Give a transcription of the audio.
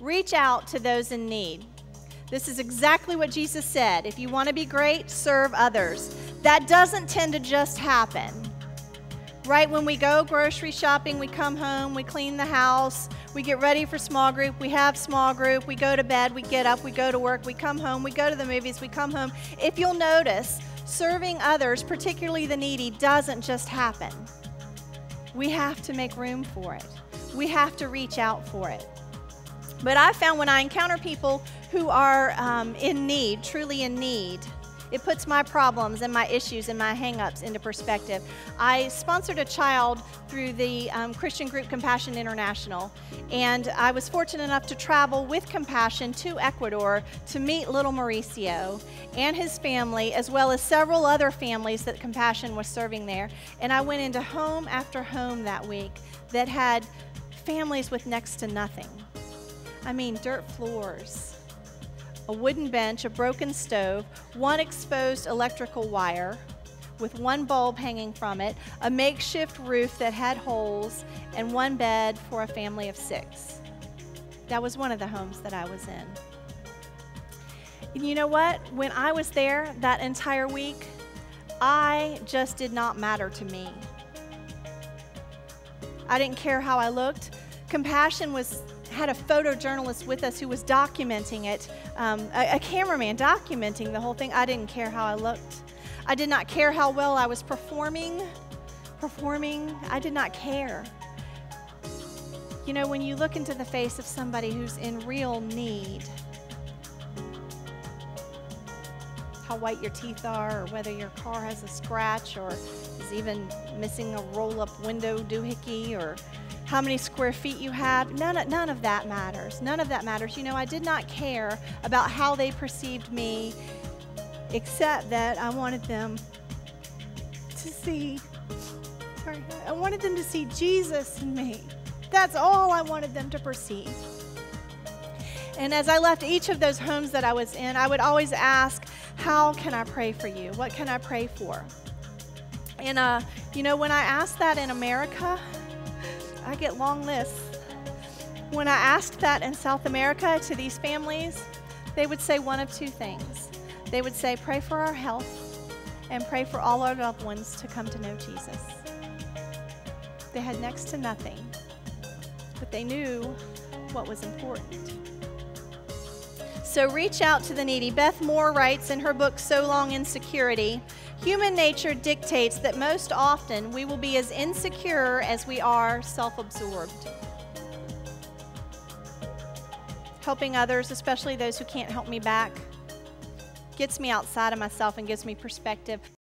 Reach out to those in need. This is exactly what Jesus said. If you want to be great, serve others. That doesn't tend to just happen. Right when we go grocery shopping, we come home, we clean the house, we get ready for small group, we have small group, we go to bed, we get up, we go to work, we come home, we go to the movies, we come home. If you'll notice, serving others, particularly the needy, doesn't just happen. We have to make room for it. We have to reach out for it. But I found when I encounter people who are in need, truly in need, it puts my problems and my issues and my hang-ups into perspective. I sponsored a child through the Christian group Compassion International, and I was fortunate enough to travel with Compassion to Ecuador to meet little Mauricio and his family, as well as several other families that Compassion was serving there. And I went into home after home that week that had families with next to nothing. I mean, dirt floors, a wooden bench, a broken stove, one exposed electrical wire with one bulb hanging from it, a makeshift roof that had holes, and one bed for a family of 6. That was one of the homes that I was in. And you know what? When I was there that entire week, I just did not matter to me. I didn't care how I looked. Compassion had a photojournalist with us who was documenting it, a cameraman documenting the whole thing. I didn't care how I looked. I did not care how well I was performing. I did not care. You know, when you look into the face of somebody who's in real need, how white your teeth are, or whether your car has a scratch, or is even missing a roll-up window doohickey, or how many square feet you have, none of that matters. None of that matters. You know, I did not care about how they perceived me, except that I wanted them to see Jesus in me. That's all I wanted them to perceive. And as I left each of those homes that I was in, I would always ask, how can I pray for you? What can I pray for? And, you know, when I ask that in America, I get long lists. When I asked that in South America to these families, they would say one of two things. They would say, pray for our health and pray for all our loved ones to come to know Jesus. They had next to nothing, but they knew what was important. So reach out to the needy. Beth Moore writes in her book, So Long Insecurity, human nature dictates that most often we will be as insecure as we are self-absorbed. Helping others, especially those who can't help me back, gets me outside of myself and gives me perspective.